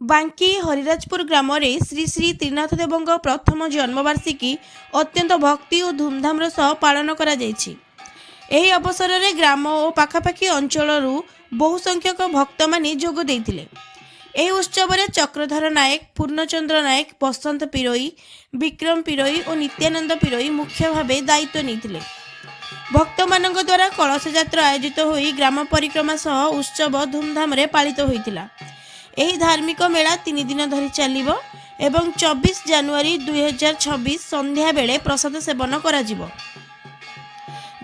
ବାଙ୍କି ହରିରାଜପୁର ଗ୍ରାମରେ ଶ୍ରୀ ଶ୍ରୀ ତ୍ରିନାଥ ଦେବଙ୍କ ପ୍ରଥମ ଜନ୍ମବାର୍ଷିକୀ ଅତ୍ୟନ୍ତ ଭକ୍ତି ଓ ଧୁମଧାମର ସହ ପାଳନ କରାଯାଇଛି। ଏହି ଅବସରରେ ଗ୍ରାମ ଓ ପାଖାପାଖି ଅଞ୍ଚଳରୁ ବହୁ ସଂଖ୍ୟକ ଭକ୍ତମାନେ ଯୋଗ ଦେଇଥିଲେ। ଏହି ଉତ୍ସବରେ ଚକ୍ରଧର ନାୟକ, ପୂର୍ଣ୍ଣଚନ୍ଦ୍ର ନାୟକ, ବସନ୍ତ ପିରୋଇ, ବିକ୍ରମ ପିରୋଇ ଓ ନିତ୍ୟାନନ୍ଦ ପିରୋଇ ମୁଖ୍ୟ ଭାବେ ଦାୟିତ୍ୱ ନେଇଥିଲେ। ଭକ୍ତମାନଙ୍କ ଦ୍ୱାରା କଳସ ଯାତ୍ରା ଆୟୋଜିତ ହୋଇ ଗ୍ରାମ ପରିକ୍ରମା ସହ ଉତ୍ସବ ଧୁମଧାମରେ ପାଳିତ ହୋଇଥିଲା। ଏହି ଧାର୍ମିକ ମେଳା 3 ଦିନ ଧରି ଚାଲିବ ଏବଂ 24 ଜାନୁଆରୀ 2026 ସନ୍ଧ୍ୟା ବେଳେ ପ୍ରସାଦ ସେବନ କରାଯିବ।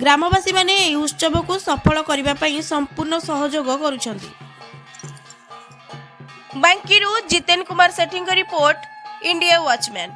ଗ୍ରାମବାସୀମାନେ ଏହି ଉତ୍ସବକୁ ସଫଳ କରିବା ପାଇଁ ସମ୍ପୂର୍ଣ୍ଣ ସହଯୋଗ କରୁଛନ୍ତି। ବାଙ୍କିରୁ ଜିତେନ କୁମାର ସେଠୀଙ୍କ ରିପୋର୍ଟ, ଇଣ୍ଡିଆ ୱାଚମ୍ୟାନ୍।